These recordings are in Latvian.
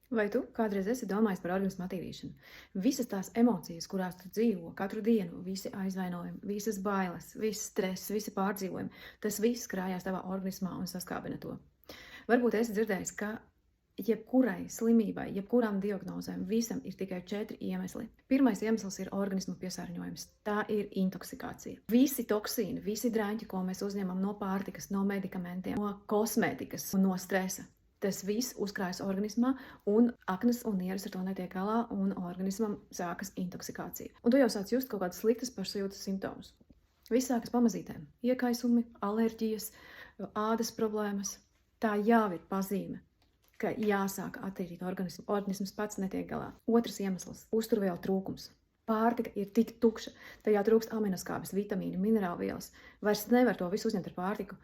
Vai tu kādreiz esi domājis par organismu attīrīšanu? Visas tās emocijas, kurās tu dzīvo katru dienu, visi aizvainojumi, visas bailes, viss stress, visi pārdzīvojumi, tas viss krājās tavā organismā un saskābina to. Varbūt esi dzirdējis, ka jebkurai slimībai, jebkurām diagnozēm, visam ir tikai 4 iemesli. Pirmais iemesls ir organisma piesārņojums. Tā ir intoksikācija. Visi toksīni, visi drāņķi, ko mēs uzņemam no pārtikas, no medikamentiem, no kosmētikas un no stresa. Tas viss uzkrājas organismā, un aknas un nieres ar to netiek galā, un organismam sākas intoksikācija. Un tu jau sāc just kaut kādas sliktas pašsajūtas simptomus. Viss sākas pamazītēm. Iekaisumi, alerģijas, ādas problēmas. Tā jau ir pazīme, ka jāsāk attīrīt organismu. Organisms pats netiek galā. Otrs iemesls - uzturvielu trūkums. Pārtika ir tik tukša, tajā trūkst aminoskābes, vitamīni, minerālvielas. Vairs nevar to visu uzņemt ar pārtiku.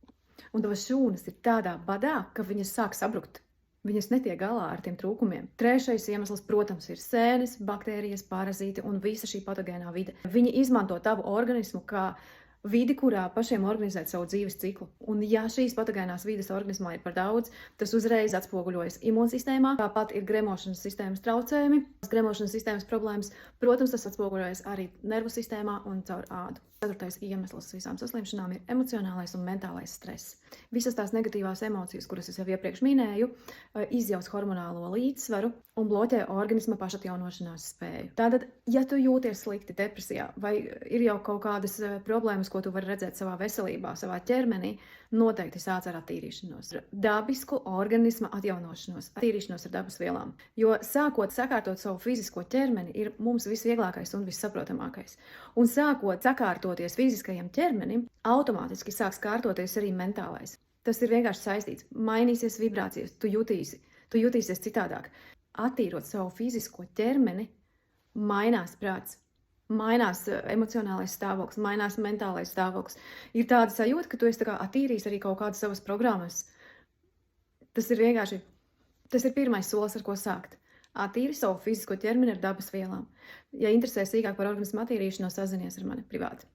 Un tavas šūnas ir tādā badā, ka viņas sāk sabrukt. Viņas netiek galā ar tiem trūkumiem. Trešais iemesls, protams, ir sēnes, baktērijas, parazīti un visa šī patogēnā vide. Viņi izmanto tavu organismu kā vidi, kurā pašiem organizēt savu dzīves ciklu. Un ja šīs patogēnās vides organismā ir par daudz, tas uzreiz atspoguļojas imūnsistēmā. Tāpat ir gremošanas sistēmas traucējumi, gremošanas sistēmas problēmas. Protams, tas atspoguļojas arī nervu sistēmā un caur ādu. Ceturtais iemesls visām saslimšanām ir emocionālais un mentālais stress. Visas tās negatīvās emocijas, kuras es jau iepriekš minēju, izjauc hormonālo līdzsvaru un bloķē organisma pašatjaunošanās spēju. Tātad, ja tu jūties slikti depresijā vai ir jau kaut kādas problēmas, ko tu vari redzēt savā veselībā, savā ķermenī, noteikti sāc ar attīrīšanos. Dabisku organisma atjaunošanos, attīrīšanos ar dabas vielām. Jo sākot sakārtot savu fizisko ķermeni ir mums visvieglākais un vissaprotamākais. Un sākot sakārtoties fiziskajam ķermenim, automātiski sāks kārtoties arī mentālais. Tas ir vienkārši saistīts. Mainīsies vibrācijas, tu jutīsies citādāk. Attīrot savu fizisko ķermeni, mainās prāts. Mainās emocionālais stāvoklis, mainās mentālais stāvoklis. Ir tāda sajūta, ka tu esi attīrījis arī kaut kādas savas programmas. Tas ir pirmais solis, ar ko sākt. Attīri savu fizisko ķermeni ar dabas vielām. Ja interesē sīkāk par organismu attīrīšanos, sazinies ar mani privāti.